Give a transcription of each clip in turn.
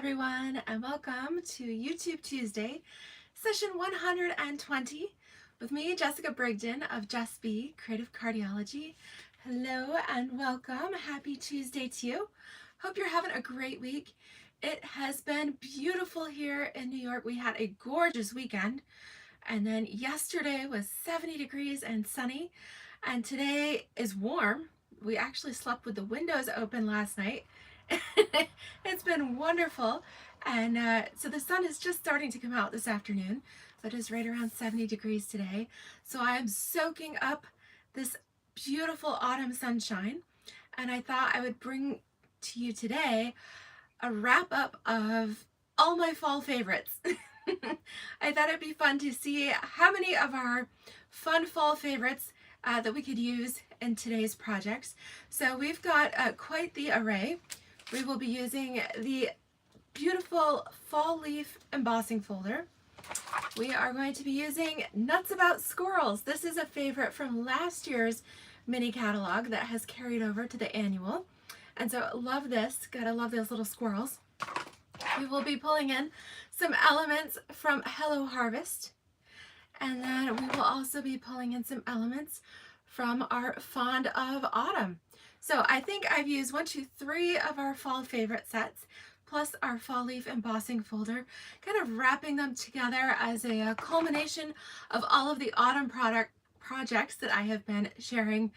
everyone, and welcome to YouTube Tuesday, session 120, with me, Jessica Brigden of Just Be Creative Cardiology. Hello and welcome. Happy Tuesday to you. Hope you're having a great week. It has been beautiful here in New York. We had a gorgeous weekend, and then yesterday was 70 degrees and sunny, and today is warm. We actually slept with the windows open last night. It's been wonderful, and so the sun is just starting to come out this afternoon, but it's right around 70 degrees today. So I am soaking up this beautiful autumn sunshine, and I thought I would bring to you today a wrap up of all my fall favorites. I thought it'd be fun to see how many of our fun fall favorites that we could use in today's projects. So we've got quite the array. We will be using the beautiful fall leaf embossing folder. We are going to be using Nuts About Squirrels. This is a favorite from last year's mini catalog that has carried over to the annual. And so love this, gotta love those little squirrels. We will be pulling in some elements from Hello Harvest. And then we will also be pulling in some elements from our Fond of Autumn. So I think I've used 3 of our fall favorite sets, plus our fall leaf embossing folder, kind of wrapping them together as a culmination of all of the autumn projects that I have been sharing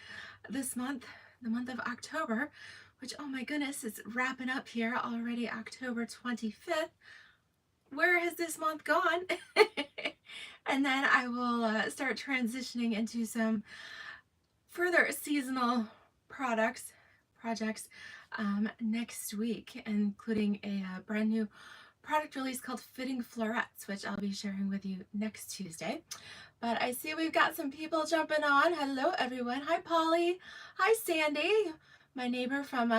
this month, the month of October, which, oh my goodness, is wrapping up here already, October 25th. Where has this month gone? And then I will start transitioning into some further seasonal projects next week, including a brand new product release called Fitting Florets, which I'll be sharing with you next Tuesday. But I see we've got some people jumping on. Hello everyone. Hi Polly. Hi Sandy, my neighbor from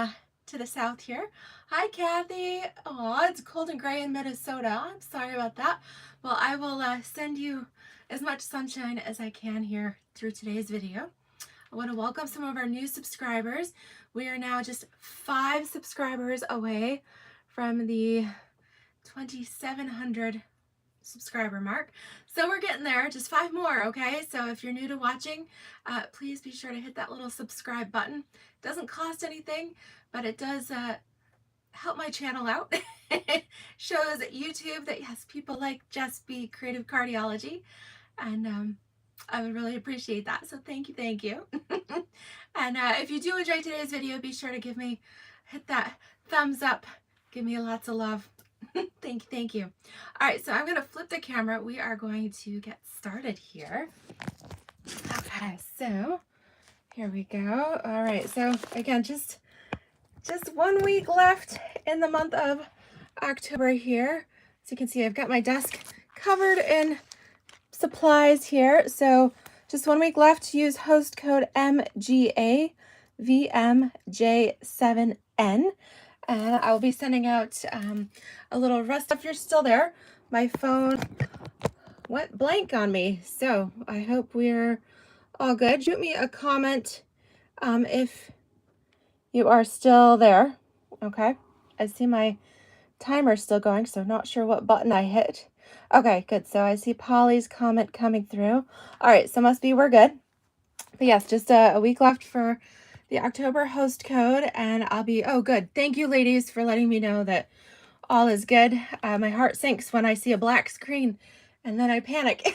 to the south here. Hi Kathy. Oh, it's cold and gray in Minnesota. I'm sorry about that. Well, I will send you as much sunshine as I can here through today's video. I want to welcome some of our new subscribers. We are now just 5 subscribers away from the 2,700 subscriber mark. So we're getting there, just 5 more, okay? So if you're new to watching, please be sure to hit that little subscribe button. It doesn't cost anything, but it does help my channel out. Shows YouTube that yes, people like Just Be Creative Cardiology, and I would really appreciate that. So thank you. And if you do enjoy today's video, be sure to hit that thumbs up. Give me lots of love. Thank you. All right, so I'm going to flip the camera. We are going to get started here. Okay, so here we go. All right, so again, just 1 week left in the month of October here. As you can see, I've got my desk covered in supplies here. So just 1 week left to use host code MGAVMJ7N. And I will be sending out a little rest. If you're still there, my phone went blank on me. So I hope we're all good. Shoot me a comment if you are still there. Okay. I see my timer still going, so not sure what button I hit. Okay, good. So I see Polly's comment coming through. All right, so must be we're good. But yes, just a week left for the October host code, and I'll be, oh good. Thank you ladies for letting me know that all is good. My heart sinks when I see a black screen and then I panic.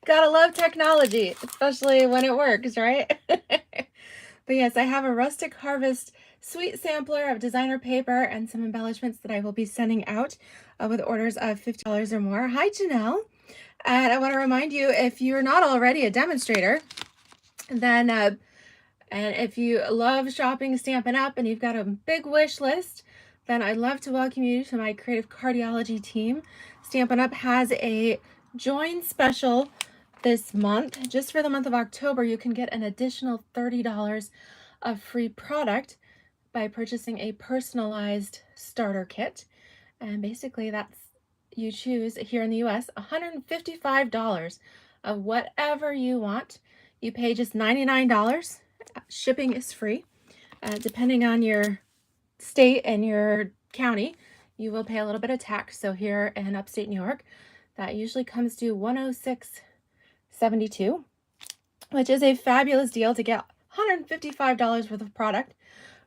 Gotta love technology, especially when it works, right? But yes, I have a Rustic Harvest sweet sampler of designer paper and some embellishments that I will be sending out with orders of $50 or more. Hi, Janelle. And I want to remind you, if you're not already a demonstrator, then, and if you love shopping Stampin' Up and you've got a big wish list, then I'd love to welcome you to my Creative Cardiology Team. Stampin' Up has a join special this month. Just for the month of October, you can get an additional $30 of free product by purchasing a personalized starter kit. And basically that's, you choose here in the US, $155 of whatever you want. You pay just $99. Shipping is free. Depending on your state and your county, you will pay a little bit of tax. So here in upstate New York, that usually comes to $106.72, which is a fabulous deal to get $155 worth of product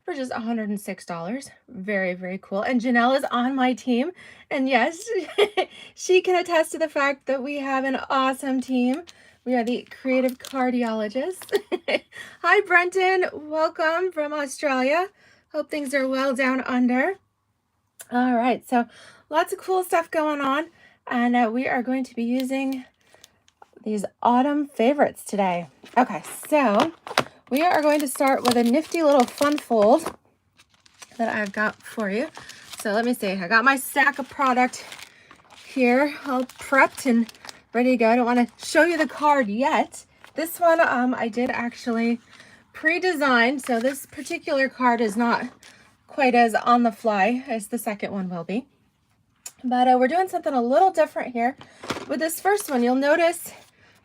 for just $106. Very, very cool. And Janelle is on my team. And yes, she can attest to the fact that we have an awesome team. We are the Creative Cardiologists. Hi, Brenton. Welcome from Australia. Hope things are well down under. All right, so lots of cool stuff going on. And we are going to be using these autumn favorites today. Okay, so we are going to start with a nifty little fun fold that I've got for you. So let me see, I got my stack of product here all prepped and ready to go. I don't want to show you the card yet. This one I did actually pre-design, so this particular card is not quite as on the fly as the second one will be. But we're doing something a little different here. With this first one, you'll notice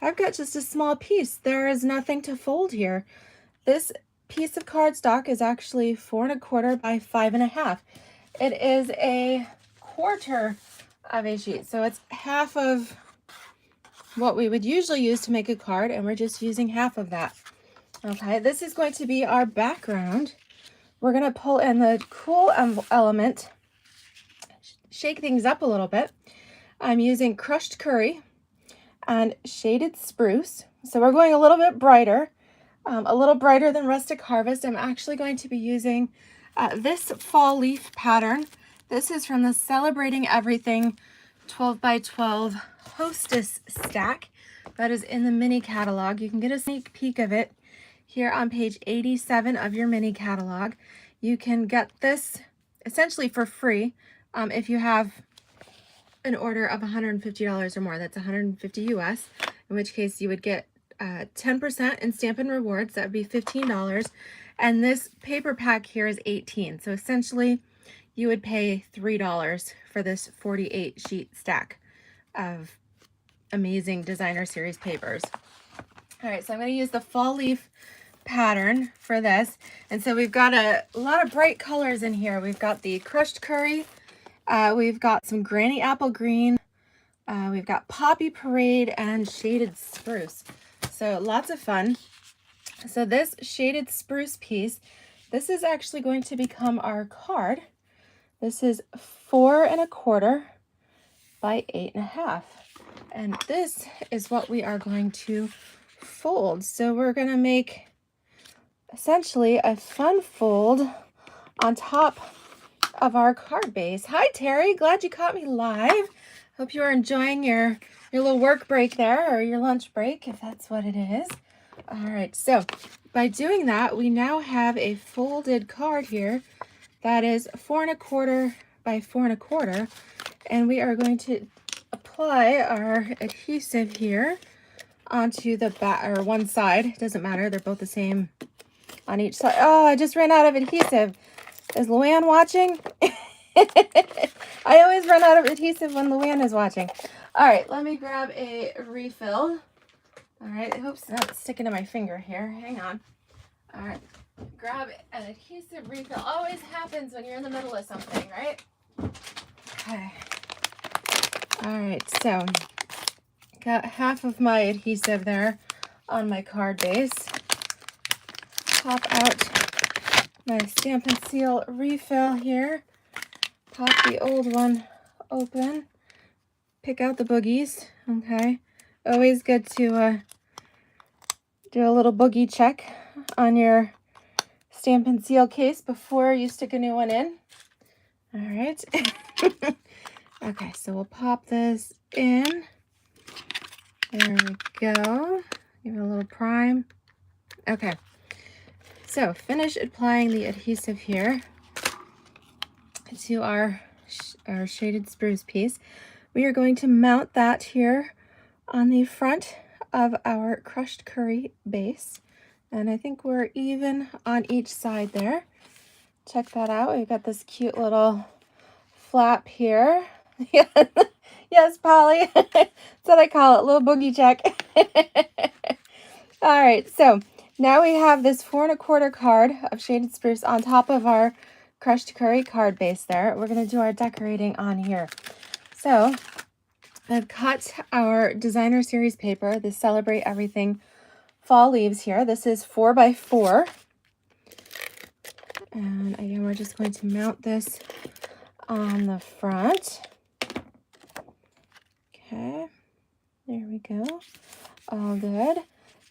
I've got just a small piece. There is nothing to fold here. This piece of cardstock is actually 4 1/4 by 5 1/2. It is a quarter of a sheet, so it's half of what we would usually use to make a card, and we're just using half of that. Okay, this is going to be our background. We're going to pull in the cool element, shake things up a little bit. I'm using crushed curry and shaded spruce, so we're going a little bit brighter. A little brighter than Rustic Harvest. I'm actually going to be using this fall leaf pattern. This is from the Celebrating Everything 12 by 12 Hostess stack that is in the mini catalog. You can get a sneak peek of it here on page 87 of your mini catalog. You can get this essentially for free if you have an order of $150 or more. That's $150 US, in which case you would get 10% in Stampin' rewards. That would be $15. And this paper pack here is $18. So essentially you would pay $3 for this 48 sheet stack of amazing designer series papers. All right, so I'm going to use the fall leaf pattern for this. And so we've got a lot of bright colors in here. We've got the crushed curry. We've got some granny apple green. We've got poppy parade and shaded spruce. So lots of fun. So this shaded spruce piece, this is actually going to become our card. This is 4 1/4 by 8 1/2. And this is what we are going to fold. So we're going to make essentially a fun fold on top of our card base. Hi, Terry. Glad you caught me live. Hope you are enjoying your little work break there, or your lunch break, if that's what it is. All right, so by doing that, we now have a folded card here that is 4 1/4 by 4 1/4, and we are going to apply our adhesive here onto the back, or one side. It doesn't matter, they're both the same on each side. Oh, I just ran out of adhesive. Is Luann watching? I always run out of adhesive when Luann is watching. All right, let me grab a refill. All right, I hope it's not sticking to my finger here. Hang on. All right, grab an adhesive refill. Always happens when you're in the middle of something, right? Okay. All right, so got half of my adhesive there on my card base. Pop out my Stampin' Seal refill here. Pop the old one open. Pick out the boogies, okay? Always good to do a little boogie check on your Stampin' Seal case before you stick a new one in. All right. Okay, so we'll pop this in. There we go. Give it a little prime. Okay. So finish applying the adhesive here to our shaded spruce piece. We are going to mount that here on the front of our crushed curry base. And I think we're even on each side there. Check that out. We've got this cute little flap here. Yes, Polly. That's what I call it, little boogie check. All right, so now we have this 4 1/4 card of shaded spruce on top of our crushed curry card base there. We're going to do our decorating on here. So I've cut our designer series paper, the Celebrate Everything fall leaves here. This is 4x4. And again, we're just going to mount this on the front. Okay, there we go. All good.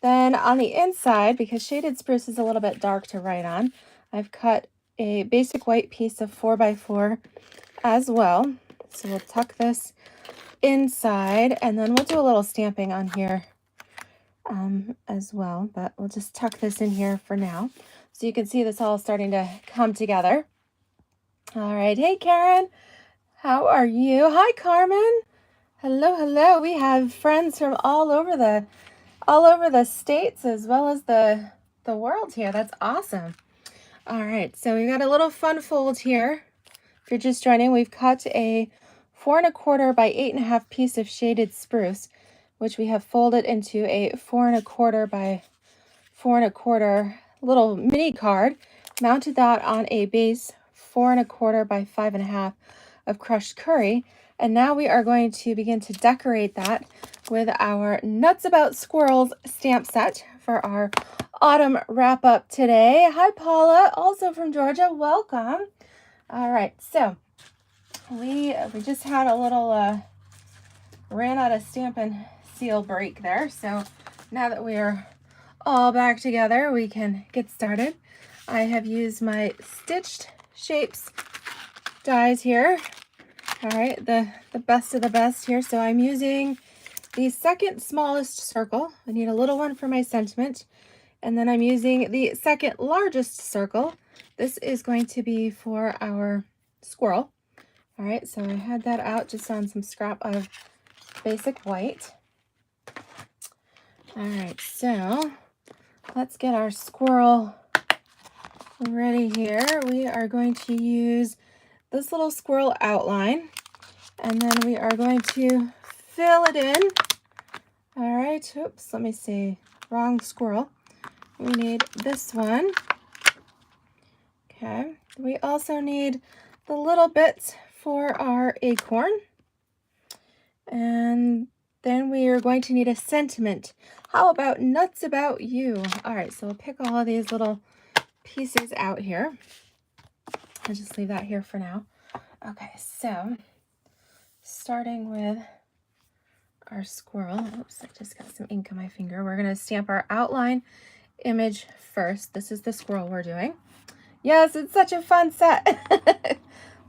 Then on the inside, because shaded spruce is a little bit dark to write on, I've cut a basic white piece of 4x4 as well. So we'll tuck this inside, and then we'll do a little stamping on here as well, but we'll just tuck this in here for now. So you can see this all starting to come together. All right, hey Karen, how are you? Hi Carmen. Hello, hello. We have friends from all over the states as well as the world here. That's awesome. All right, so we got a little fun fold here. If you're just joining, we've cut a 4 1/4 by 8 1/2 piece of shaded spruce, which we have folded into a 4 1/4 by 4 1/4 little mini card, mounted that on a base 4 1/4 by 5 1/2 of crushed curry. And now we are going to begin to decorate that with our Nuts About Squirrels stamp set for our autumn wrap up today. Hi Paula, also from Georgia, welcome. All right, so we just had a little ran out of Stampin' seal break there. So now that we are all back together, we can get started. I have used my Stitched Shapes dies here. All right, the best of the best here. So I'm using the second smallest circle. I need a little one for my sentiment. And then I'm using the second largest circle. This is going to be for our squirrel. All right, so I had that out just on some scrap of basic white. All right, so let's get our squirrel ready here. We are going to use this little squirrel outline, and then we are going to fill it in. All right, oops, let me see, wrong squirrel. We need this one. Okay, we also need the little bits for our acorn. And then we are going to need a sentiment. How about Nuts About You? All right, so we'll pick all of these little pieces out here. I'll just leave that here for now. Okay, so starting with our squirrel. Oops, I just got some ink on my finger. We're going to stamp our outline image first. This is the squirrel we're doing. Yes, it's such a fun set.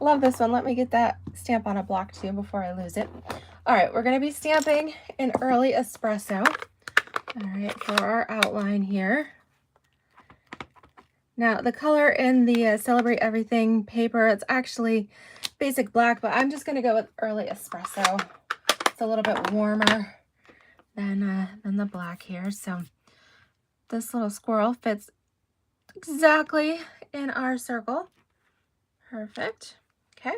Love this one. Let me get that stamp on a block too before I lose it. All right, we're going to be stamping in early espresso. All right, for our outline here. Now, the color in the Celebrate Everything paper, it's actually basic black, but I'm just going to go with early espresso. It's a little bit warmer than the black here. So this little squirrel fits exactly in our circle. Perfect. Okay.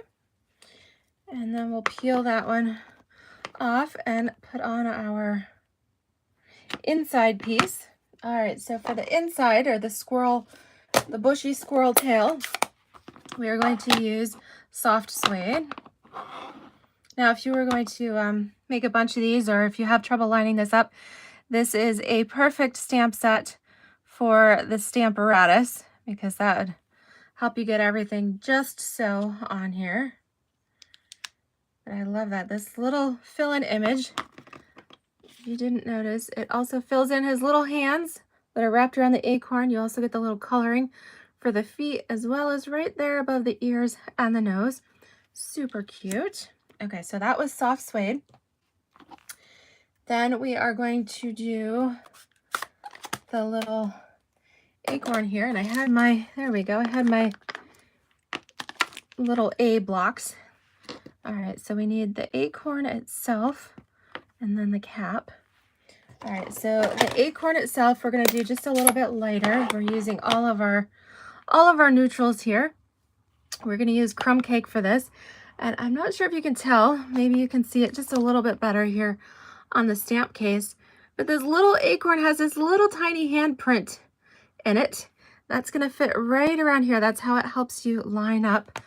And then we'll peel that one off and put on our inside piece. All right, so for the inside, or the squirrel, the bushy squirrel tail, we are going to use soft suede. Now, if you were going to make a bunch of these, or if you have trouble lining this up, this is a perfect stamp set for the Stamparatus, because that would help you get everything just so on here. But I love that. This little fill-in image, if you didn't notice, it also fills in his little hands that are wrapped around the acorn. You also get the little coloring for the feet, as well as right there above the ears and the nose. Super cute. Okay, so that was soft suede. Then we are going to do the little acorn here, and I had my, there we go, I had my little A blocks. All right, so we need the acorn itself and then the cap. All right, so the acorn itself, we're going to do just a little bit lighter. We're using all of our neutrals here. We're going to use crumb cake for this. And I'm not sure if you can tell, maybe you can see it just a little bit better here on the stamp case, but this little acorn has this little tiny handprint in it. That's going to fit right around here. That's how it helps you line up.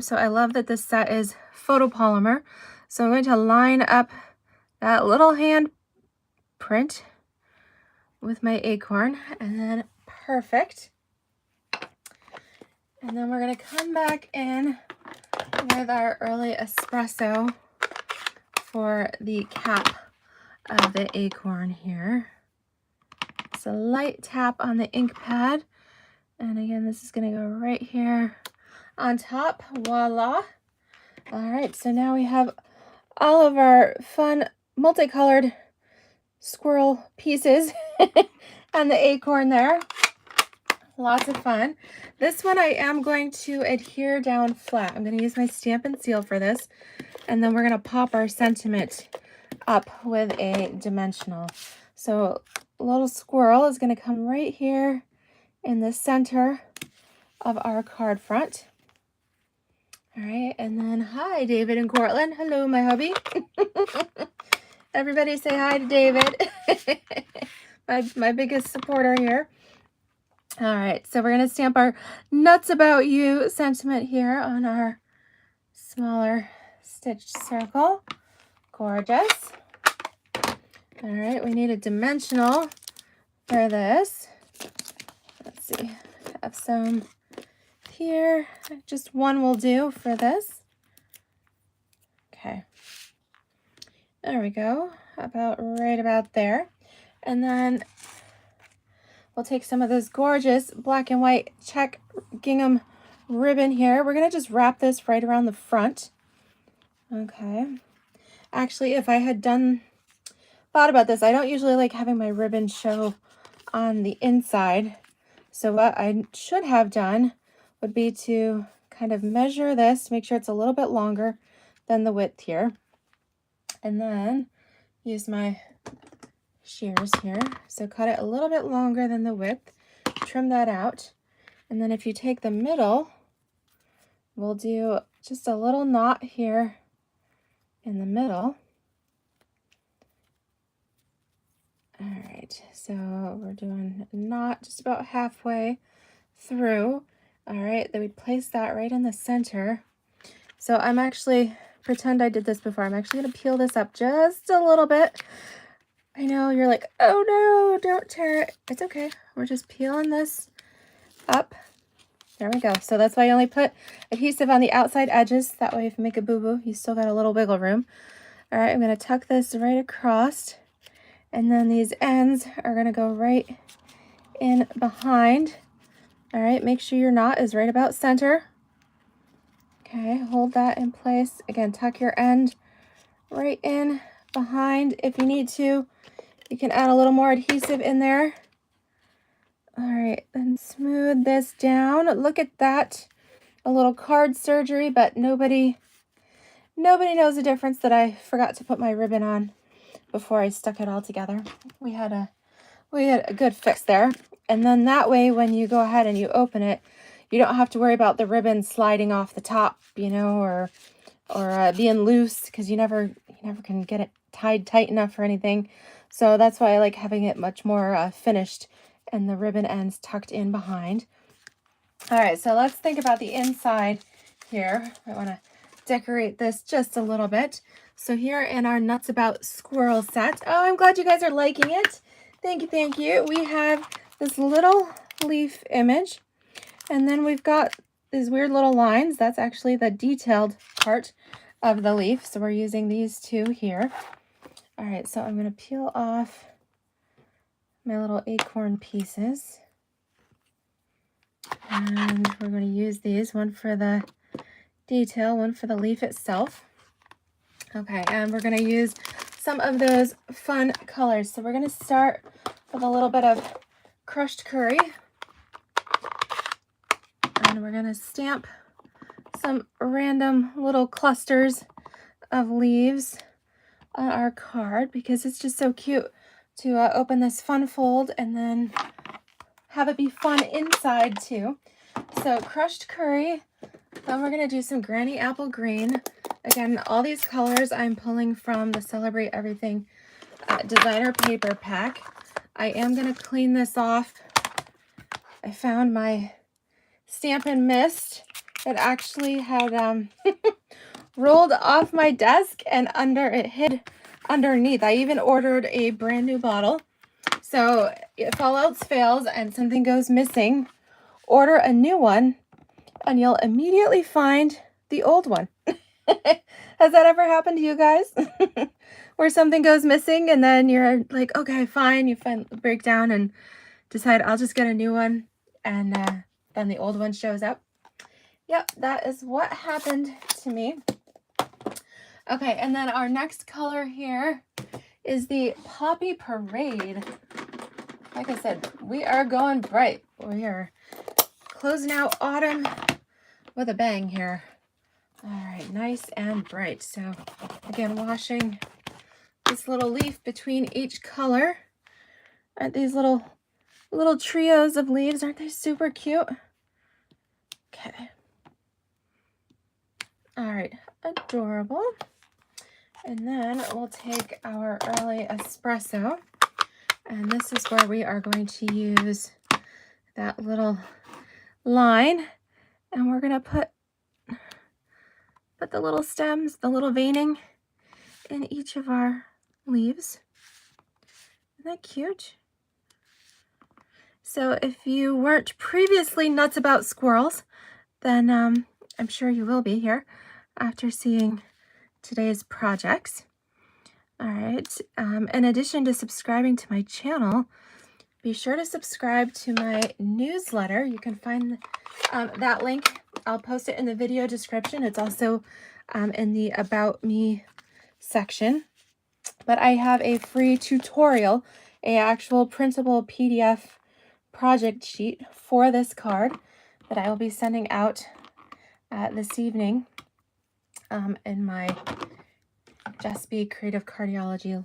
So I love that this set is photopolymer. So I'm going to line up that little hand print with my acorn, and then perfect. And then we're going to come back in with our early espresso for the cap of the acorn here. It's a light tap on the ink pad. And again, this is going to go right here on top. Voila. All right, so now we have all of our fun multicolored squirrel pieces and the acorn there. Lots of fun. This one I am going to adhere down flat. I'm going to use my Stampin' Seal for this, and then we're going to pop our sentiment up with a dimensional. So a little squirrel is going to come right here in the center of our card front. All right, and then hi, David and Cortland. Hello, my hubby. Everybody say hi to David, my biggest supporter here. All right, so we're going to stamp our nuts about you sentiment here on our smaller stitched circle. Gorgeous. All right, we need a dimensional for this. Let's see, I have some here. Just one will do for this. Okay. There we go, right about there. And then we'll take some of this gorgeous black and white check gingham ribbon here. We're going to just wrap this right around the front. Okay. Actually, if I had thought about this, I don't usually like having my ribbon show on the inside. So what I should have done would be to kind of measure this, make sure it's a little bit longer than the width here. And then use my shears here. So cut it a little bit longer than the width, trim that out. And then if you take the middle, we'll do just a little knot here in the middle. All right, so we're doing a knot just about halfway through. All right, then we place that right in the center. So I'm actually, pretend I did this before. I'm actually going to peel this up just a little bit. I know you're like, oh no, don't tear it. It's okay. We're just peeling this up. There we go. So that's why I only put adhesive on the outside edges. That way if you make a boo-boo, you still got a little wiggle room. All right, I'm going to tuck this right across. And then these ends are going to go right in behind. All right, make sure your knot is right about center. Okay, hold that in place. Again, tuck your end right in behind. If you need to, you can add a little more adhesive in there. All right, then smooth this down. Look at that. A little card surgery, but nobody knows the difference that I forgot to put my ribbon on before I stuck it all together. We had a good fix there. And then that way, when you go ahead and you open it, you don't have to worry about the ribbon sliding off the top, you know, or being loose, because you never can get it tied tight enough or anything. So that's why I like having it much more finished and the ribbon ends tucked in behind. All right, so let's think about the inside here. I want to decorate this just a little bit. So here in our Nuts About Squirrel set, oh, I'm glad you guys are liking it. Thank you, thank you. We have this little leaf image, and then we've got these weird little lines. That's actually the detailed part of the leaf. So we're using these two here. All right, so I'm going to peel off my little acorn pieces. And we're going to use these, one for the detail, one for the leaf itself. Okay, and we're going to use some of those fun colors. So we're going to start with a little bit of crushed curry. And we're going to stamp some random little clusters of leaves on our card, because it's just so cute to open this fun fold and then have it be fun inside too. So crushed curry, then we're going to do some Granny Apple Green. Again, all these colors I'm pulling from the Celebrate Everything designer paper pack. I am going to clean this off I found my Stampin' Mist. It actually had rolled off my desk and it hid underneath. I even ordered a brand new bottle. So if all else fails and something goes missing, order a new one and you'll immediately find the old one. Has that ever happened to you guys? Where something goes missing and then you're like, okay, fine. You break down and decide I'll just get a new one, and then the old one shows up. Yep, that is what happened to me. Okay, and then our next color here is the Poppy Parade. Like I said, we are going bright. We are closing out autumn with a bang here. All right, nice and bright. So again, washing this little leaf between each color. Aren't these little trios of leaves? Aren't they super cute? Okay. All right, adorable. And then we'll take our early espresso. And this is where we are going to use that little line. And we're going to put the little stems, the little veining in each of our leaves. Isn't that cute? So if you weren't previously nuts about squirrels, then I'm sure you will be here after seeing today's projects. All right, in addition to subscribing to my channel, be sure to subscribe to my newsletter. You can find that link. I'll post it in the video description. It's also in the About Me section. But I have a free tutorial, an actual printable PDF project sheet for this card that I will be sending out this evening in my Just Be Creative Cardiology,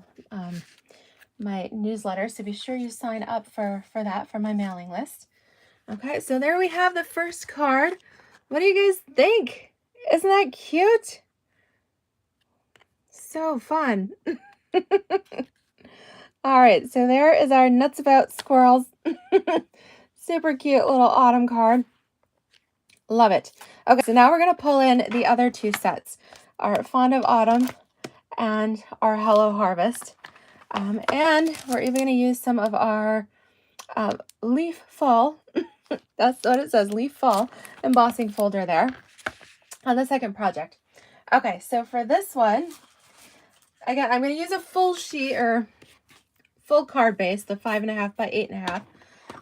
my newsletter. So be sure you sign up for that, for my mailing list. Okay, so there we have the first card. What do you guys think? Isn't that cute? So fun. All right, so there is our Nuts About Squirrels. Super cute little autumn card. Love it. Okay, so now we're going to pull in the other two sets, our Fond of Autumn and our Hello Harvest. And we're even going to use some of our Leaf Fall. That's what it says, Leaf Fall embossing folder there on the second project. Okay, so for this one, again, I'm going to use a full sheet or full card base, the 5.5 by 8.5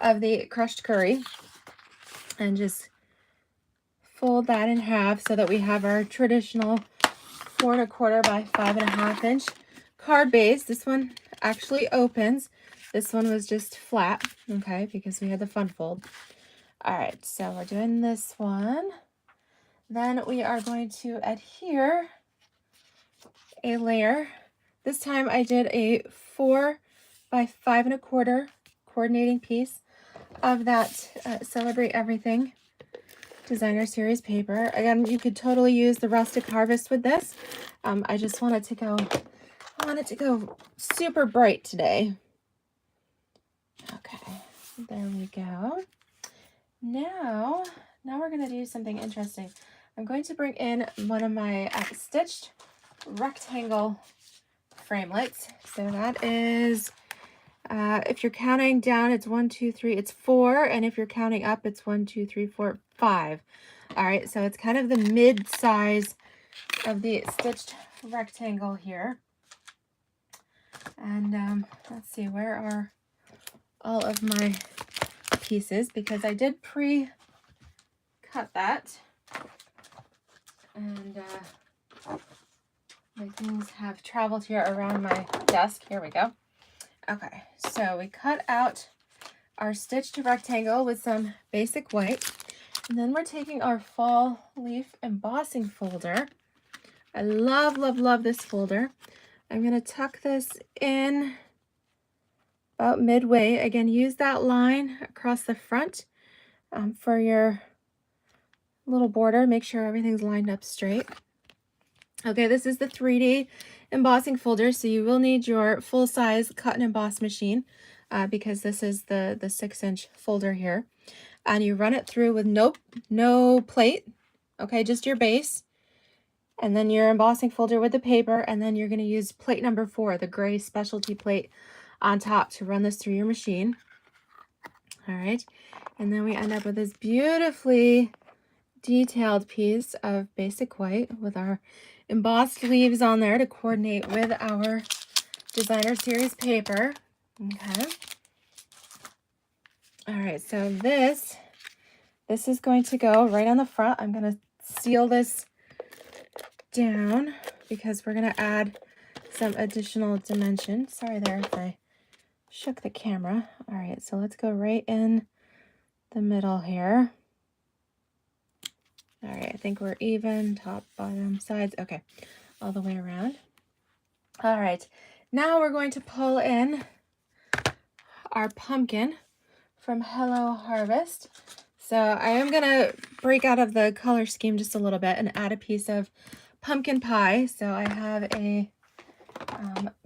of the crushed curry, and just fold that in half so that we have our traditional 4.25 by 5.5 inch card base. This one actually opens. This one was just flat, okay, because we had the fun fold. All right, so we're doing this one. Then we are going to adhere a layer. This time I did a 4 by 5.25 coordinating piece of that Celebrate Everything Designer Series paper. Again, you could totally use the Rustic Harvest with this. I just want it to go super bright today. Okay, there we go. Now we're going to do something interesting. I'm going to bring in one of my stitched rectangle framelits. So that is, if you're counting down, it's 1, 2, 3, it's 4. And if you're counting up, it's 1, 2, 3, 4, 5. All right, so it's kind of the mid size of the stitched rectangle here. And let's see, where are all of my pieces? Because I did pre-cut that. And my things have traveled here around my desk. Here we go. Okay, so we cut out our stitched rectangle with some basic white. And then we're taking our fall leaf embossing folder. I love, love, love this folder. I'm going to tuck this in about midway. Again, use that line across the front for your little border. Make sure everything's lined up straight. Okay, this is the 3D embossing folder, so you will need your full-size cut and emboss machine because this is the 6-inch folder here. and you run it through with no plate, okay, just your base, and then your embossing folder with the paper, and then you're going to use plate number 4, the gray specialty plate on top, to run this through your machine. All right, and then we end up with this beautifully detailed piece of basic white with our embossed leaves on there to coordinate with our designer series paper. Okay. All right, so this is going to go right on the front. I'm going to seal this down because we're going to add some additional dimension. Sorry there if I shook the camera. All right, so let's go right in the middle here. All right, I think we're even, top, bottom, sides. Okay, all the way around. All right, now we're going to pull in our pumpkin from Hello Harvest. So I am going to break out of the color scheme just a little bit and add a piece of pumpkin pie. So I have a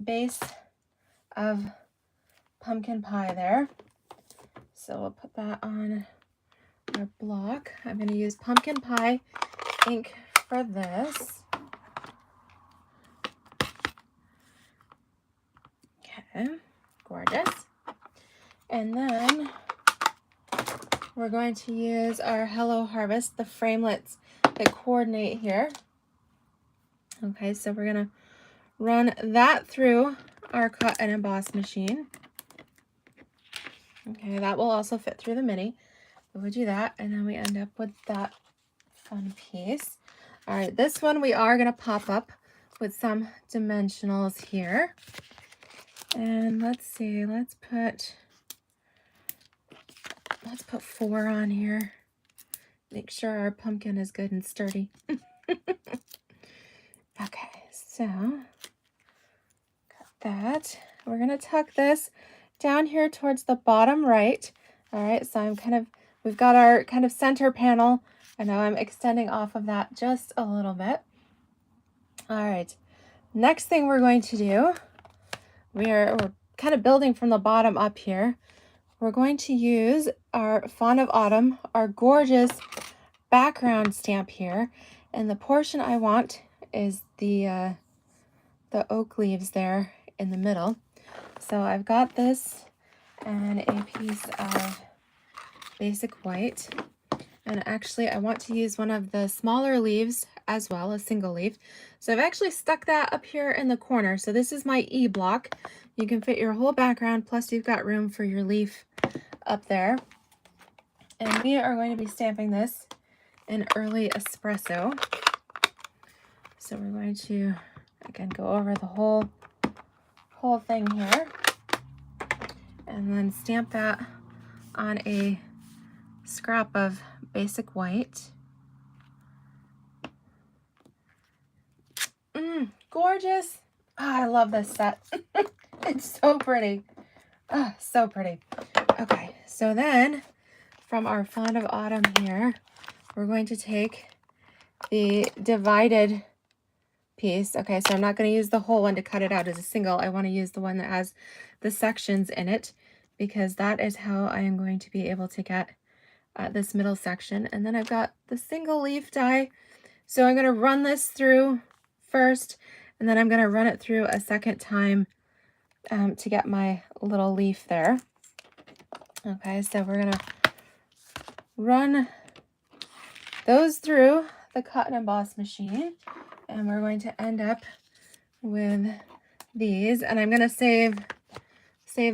base of pumpkin pie there. So we'll put that on our block. I'm going to use pumpkin pie ink for this. Okay, gorgeous. And then we're going to use our Hello Harvest, the framelits that coordinate here. Okay, so we're going to run that through our cut and emboss machine. Okay, that will also fit through the mini. So we do that, and then we end up with that fun piece. All right, this one we are going to pop up with some dimensionals here. And let's see, let's put 4 on here. Make sure our pumpkin is good and sturdy. Okay, so got that. We're going to tuck this down here towards the bottom right. All right, so we've got our kind of center panel. I know I'm extending off of that just a little bit. All right, next thing we're going to do, we're kind of building from the bottom up here. We're going to use our Fawn of Autumn, our gorgeous background stamp here. And the portion I want is the oak leaves there in the middle. So I've got this and a piece of basic white. And actually I want to use one of the smaller leaves as well, a single leaf. So I've actually stuck that up here in the corner. So this is my E block. You can fit your whole background, plus you've got room for your leaf up there. And we are going to be stamping this in early espresso. So we're going to, again, go over the whole thing here. And then stamp that on a scrap of basic white. Gorgeous. Oh, I love this set. It's so pretty. Oh, so pretty. Okay, so then from our Fawn of Autumn here, we're going to take the divided piece. Okay, so I'm not going to use the whole one to cut it out as a single. I want to use the one that has the sections in it, because that is how I am going to be able to get this middle section. And then I've got the single leaf die. So I'm going to run this through first, and then I'm going to run it through a second time to get my little leaf there. Okay, so we're going to run those through the cut and emboss machine, and we're going to end up with these. And I'm going to save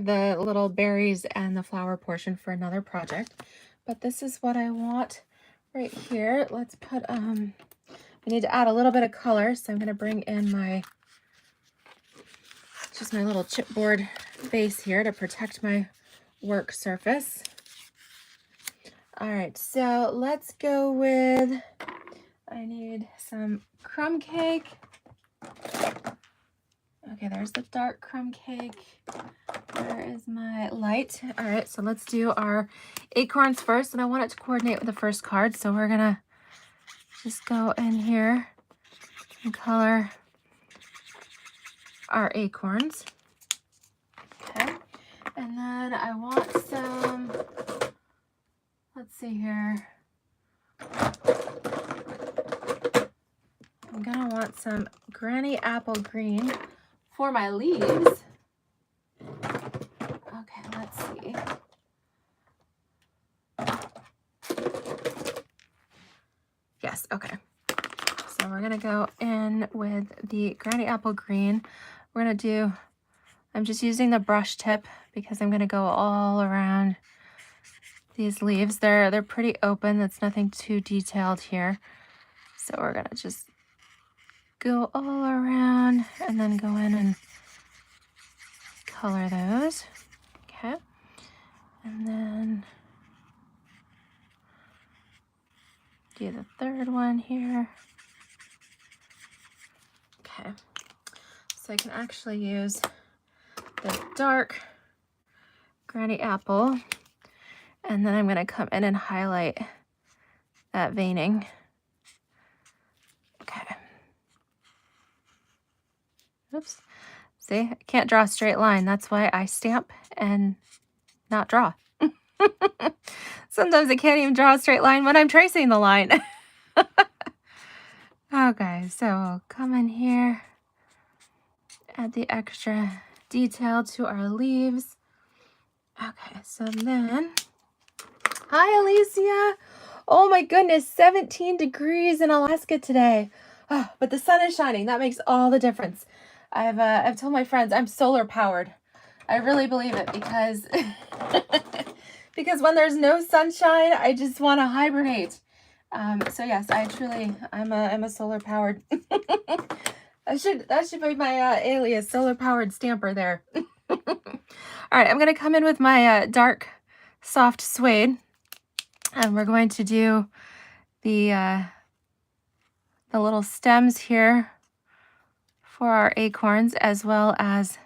the little berries and the flower portion for another project. But this is what I want right here. Let's put, I need to add a little bit of color, so I'm going to bring in just my little chipboard base here to protect my work surface. All right, so let's go with, I need some crumb cake. Okay, there's the dark crumb cake. Where is my light? All right, so let's do our acorns first, and I want it to coordinate with the first card, so we're gonna just go in here and color our acorns. Okay, and then I want some let's see here. I'm gonna want some Granny Apple Green for my leaves. Okay, let's see. Yes, okay. So we're gonna go in with the Granny Apple Green. We're gonna do, I'm just using the brush tip because I'm gonna go all around these leaves. They're pretty open. That's nothing too detailed here. So we're gonna just go all around and then go in and color those. Okay. And then do the third one here. Okay. So I can actually use the dark Granny Apple, and then I'm going to come in and highlight that veining. Okay. Oops. See, I can't draw a straight line. That's why I stamp and not draw. Sometimes I can't even draw a straight line when I'm tracing the line. Okay, so we'll come in here, add the extra detail to our leaves. Okay, so then, hi Alicia. Oh my goodness, 17 degrees in Alaska today. Oh, but the sun is shining. That makes all the difference. I've told my friends I'm solar powered. I really believe it because because when there's no sunshine, I just want to hibernate. So yes, I'm a solar powered. That should be my alias, solar powered stamper there. All right, I'm gonna come in with my dark soft suede, and we're going to do the little stems here for our acorns, as well as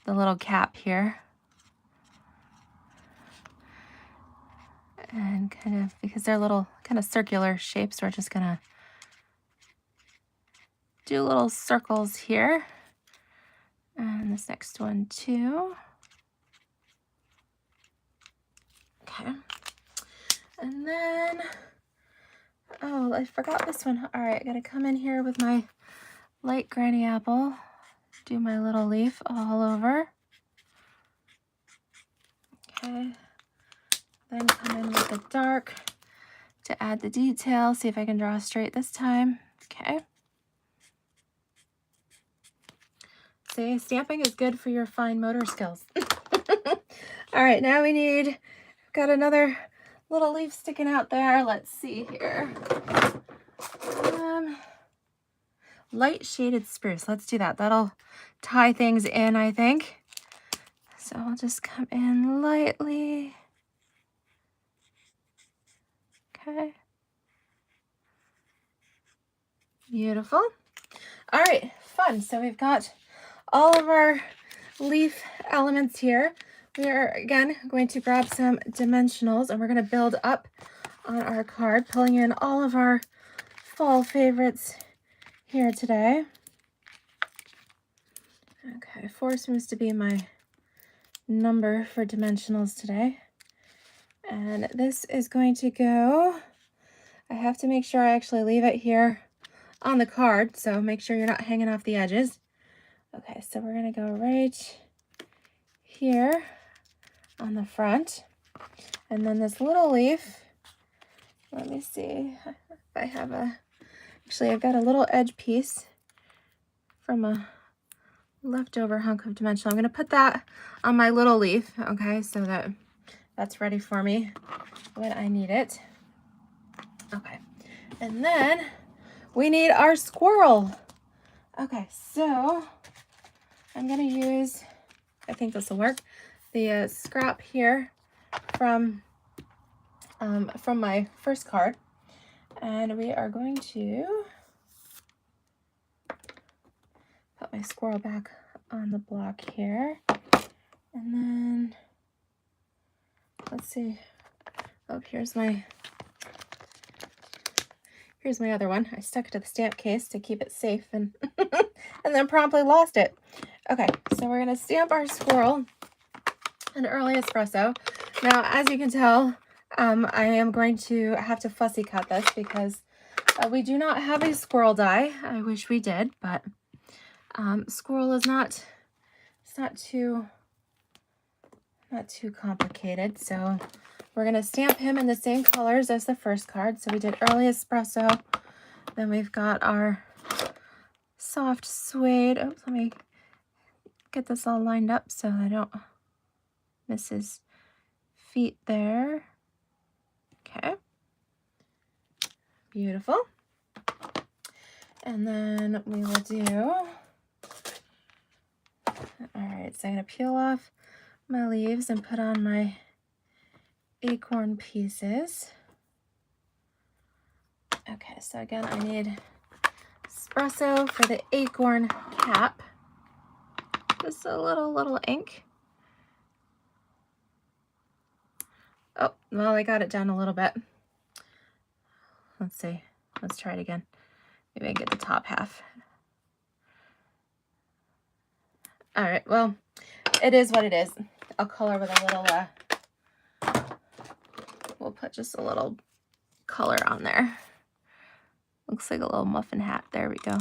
the little cap here. And kind of, because they're little kind of circular shapes, we're just gonna do little circles here. And this next one too. Okay. And then, oh, I forgot this one. All right, I gotta come in here with my light Granny Apple, do my little leaf all over. Okay. Then come in with the dark to add the detail. See if I can draw straight this time. Okay. See, stamping is good for your fine motor skills. All right, now got another little leaf sticking out there. Let's see here. Light shaded spruce. Let's do that. That'll tie things in, I think. So I'll just come in lightly. Okay. Beautiful. All right, fun. So we've got all of our leaf elements here. We are, again, going to grab some dimensionals, and we're going to build up on our card, pulling in all of our fall favorites here today. Okay, 4 seems to be my number for dimensionals today. And this is going to go, I have to make sure I actually leave it here on the card, so make sure you're not hanging off the edges. Okay, so we're going to go right here on the front. And then this little leaf, let me see if I have actually I've got a little edge piece from a leftover hunk of dimensional. I'm going to put that on my little leaf, okay, so that's ready for me when I need it. Okay, and then we need our squirrel. Okay, so I'm going to use, I think this will work, the scrap here from my first card, and we are going to put my squirrel back on the block here, and then let's see. Oh, here's my other one. I stuck it to the stamp case to keep it safe, and and then promptly lost it. Okay, so we're gonna stamp our squirrel an early espresso. Now, as you can tell, I am going to have to fussy cut this because we do not have a squirrel die. I wish we did, but squirrel is not, it's not too complicated. So we're going to stamp him in the same colors as the first card. So we did early espresso. Then we've got our soft suede. Oops, let me get this all lined up so I don't miss his feet there. Okay. Beautiful. And then we will do, all right, so I'm going to peel off my leaves and put on my acorn pieces. Okay, so again, I need espresso for the acorn cap. Just a little ink. Oh, well, I got it down a little bit. Let's see. Let's try it again. Maybe I can get the top half. All right, well, it is what it is. I'll color with a little, we'll put just a little color on there. Looks like a little muffin hat. There we go.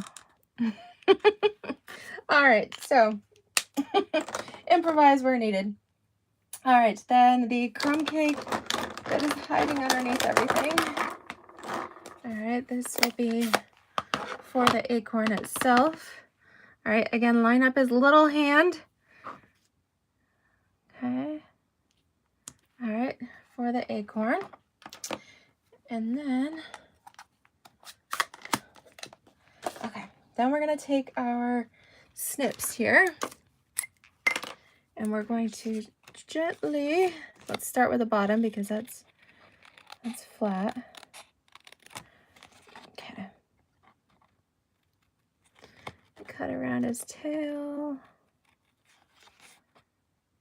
All right, so improvise where needed. All right, then the crumb cake that is hiding underneath everything. All right, this will be for the acorn itself. All right, again, line up his little hand. Okay. All right, for the acorn. And then, okay, then we're gonna take our snips here and we're going to gently, let's start with the bottom because that's flat. Okay. Cut around his tail.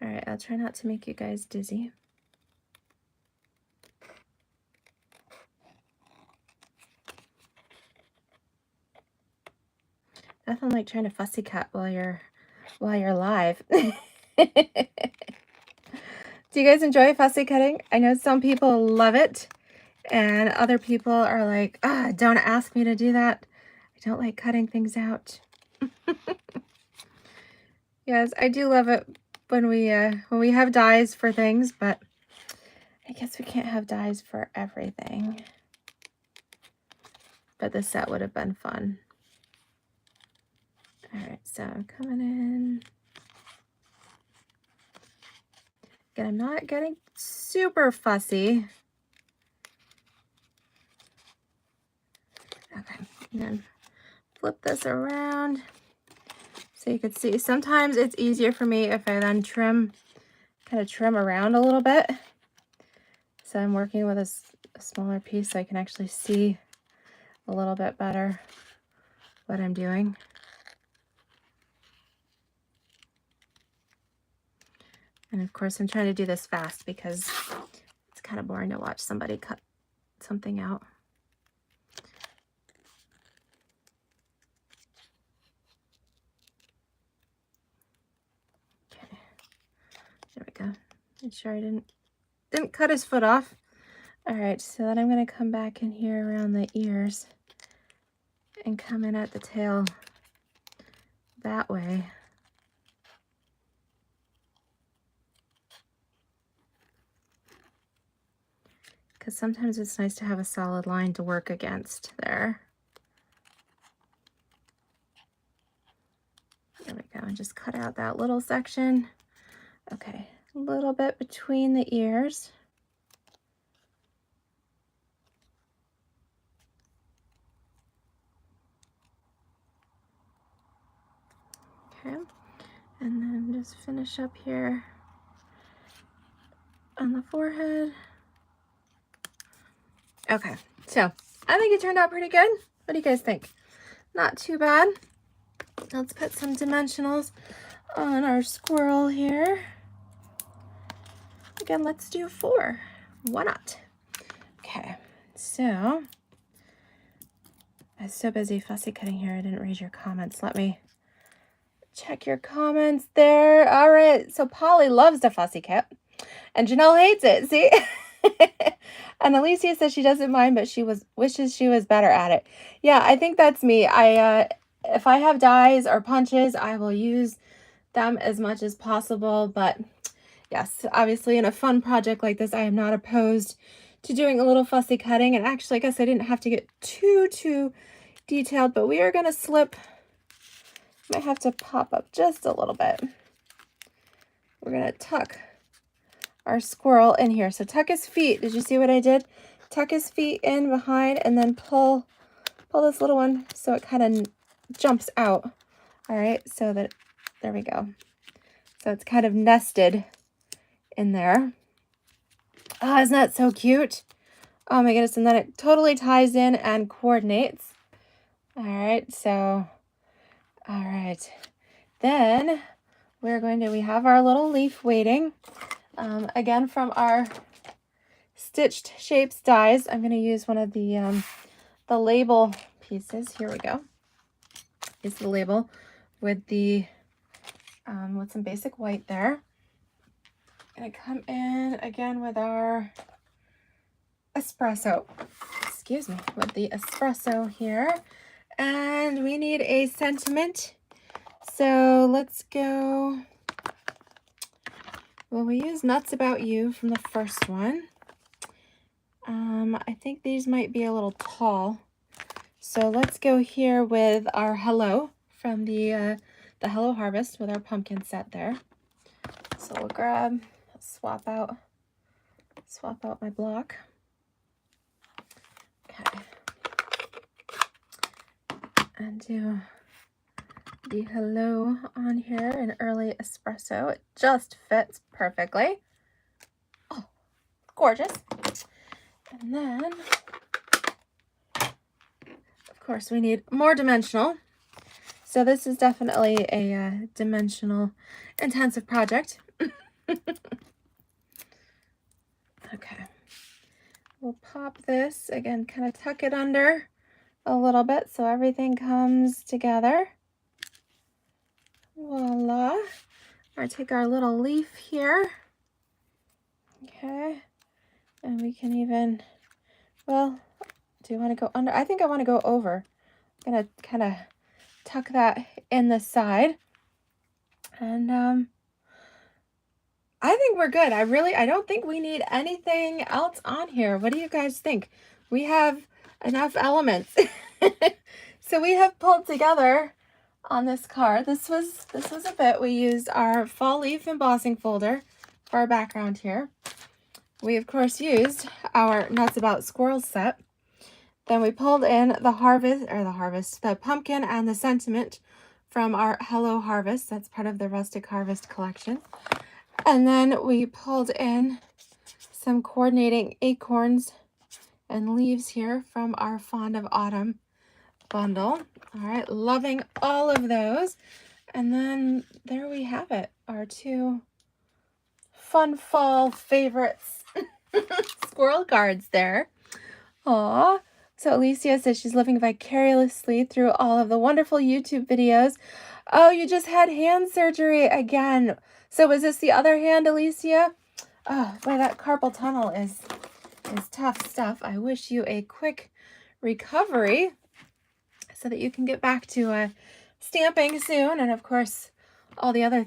All right, I'll try not to make you guys dizzy. Nothing like trying to fussy cut while you're live. Do you guys enjoy fussy cutting? I know some people love it, and other people are like, ah, don't ask me to do that. I don't like cutting things out. Yes, I do love it when we have dies for things, but I guess we can't have dies for everything. But the set would have been fun. All right, so I'm coming in. Again, I'm not getting super fussy. Okay, and then flip this around so you can see. Sometimes it's easier for me if I then kind of trim around a little bit. So I'm working with a smaller piece so I can actually see a little bit better what I'm doing. And of course, I'm trying to do this fast because it's kind of boring to watch somebody cut something out. Okay, there we go. Make sure I didn't cut his foot off. All right, so then I'm going to come back in here around the ears and come in at the tail that way. Because sometimes it's nice to have a solid line to work against there. There we go, and just cut out that little section. Okay, a little bit between the ears. Okay, and then just finish up here on the forehead. Okay, so I think it turned out pretty good. What do you guys think? Not too bad. Let's put some dimensionals on our squirrel here. Again, let's do 4. Why not? Okay, so I was so busy fussy cutting here, I didn't read your comments. Let me check your comments there. All right, so Polly loves the fussy cut, and Janelle hates it. See? And Alicia says she doesn't mind, but wishes she was better at it. Yeah, I think that's me. If I have dies or punches, I will use them as much as possible. But yes, obviously in a fun project like this, I am not opposed to doing a little fussy cutting. And actually, I guess I didn't have to get too detailed, but we are going to slip. Might have to pop up just a little bit. We're going to tuck our squirrel in here. So tuck his feet. Did you see what I did? Tuck his feet in behind and then pull this little one so it kind of jumps out. All right, so that, there we go. So it's kind of nested in there. Oh, isn't that so cute? Oh my goodness, and then it totally ties in and coordinates. All right, so, all right. Then we have our little leaf waiting. Again, from our Stitched Shapes dies, I'm going to use one of the label pieces. Here we go. It's the label with the with some basic white there. Gonna come in again with our espresso. Excuse me, with the espresso here, and we need a sentiment. So let's go. Well, we use Nuts About You from the first one. I think these might be a little tall. So let's go here with our Hello from the Hello Harvest with our pumpkin set there. So we'll swap out my block. Okay. And do the Hello on here in early espresso. It just fits perfectly. Oh, gorgeous. And then, of course, we need more dimensional. So this is definitely a dimensional intensive project. Okay. We'll pop this, again, kind of tuck it under a little bit so everything comes together. Voila. Or take our little leaf here. Okay. And we can even, well, do you want to go under? I think I want to go over. I'm going to kind of tuck that in the side. And I think we're good. I don't think we need anything else on here. What do you guys think? We have enough elements. So we have pulled together on this card. This was a bit. We used our fall leaf embossing folder for our background here. We of course used our Nuts About Squirrels set. Then we pulled in the pumpkin and the sentiment from our Hello Harvest. That's part of the Rustic Harvest collection. And then we pulled in some coordinating acorns and leaves here from our Fond of Autumn bundle. All right, loving all of those. And then there we have it, our two fun fall favorites. Squirrel cards there. Aw. So Alicia says she's living vicariously through all of the wonderful YouTube videos. Oh, you just had hand surgery again. So was this the other hand, Alicia? Oh, boy, that carpal tunnel is tough stuff. I wish you a quick recovery so that you can get back to stamping soon. And of course, all the other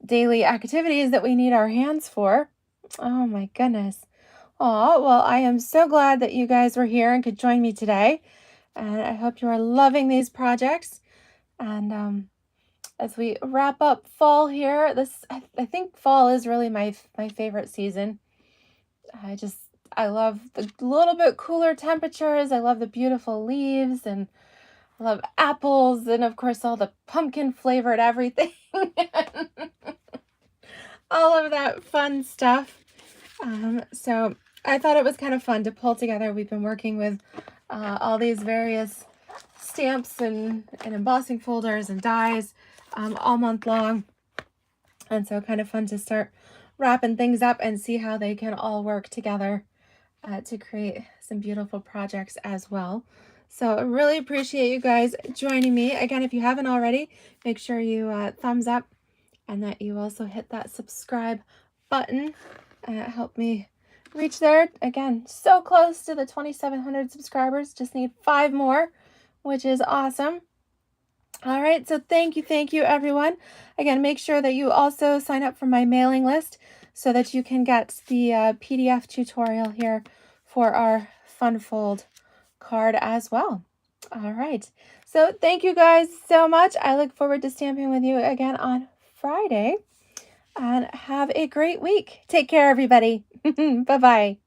daily activities that we need our hands for. Oh my goodness. Oh, well, I am so glad that you guys were here and could join me today. And I hope you are loving these projects. And as we wrap up fall here, I think fall is really my favorite season. I love the little bit cooler temperatures. I love the beautiful leaves, and I love apples, and of course all the pumpkin flavored everything. All of that fun stuff. So I thought it was kind of fun to pull together. We've been working with all these various stamps and embossing folders and dies all month long. And so kind of fun to start wrapping things up and see how they can all work together to create some beautiful projects as well. So I really appreciate you guys joining me. Again, if you haven't already, make sure you thumbs up and that you also hit that subscribe button. Help me reach there. Again, so close to the 2,700 subscribers. Just need 5 more, which is awesome. All right, so thank you, everyone. Again, make sure that you also sign up for my mailing list so that you can get the PDF tutorial here for our Fun Fold card as well. All right, so thank you guys so much. I look forward to stamping with you again on Friday, and have a great week. Take care, everybody. Bye-bye.